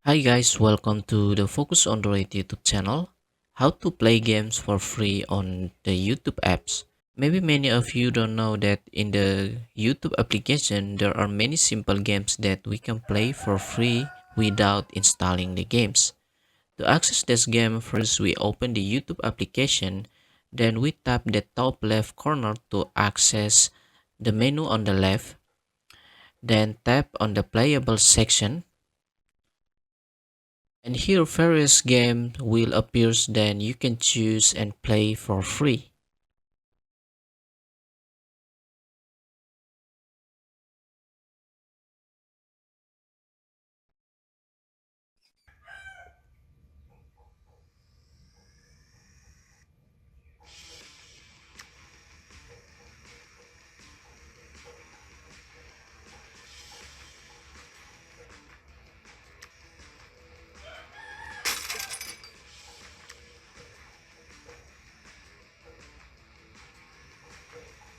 Hi guys, welcome to the Focus Android YouTube channel. How to play games for free on the YouTube apps. Maybe many of you don't know that in the YouTube application there are many simple games that we can play for free without installing the games. To access this game, first we open the YouTube application, then we tap the top left corner to access the menu on the left, then tap on the playable section. And here various games will appear, then you can choose and play for free.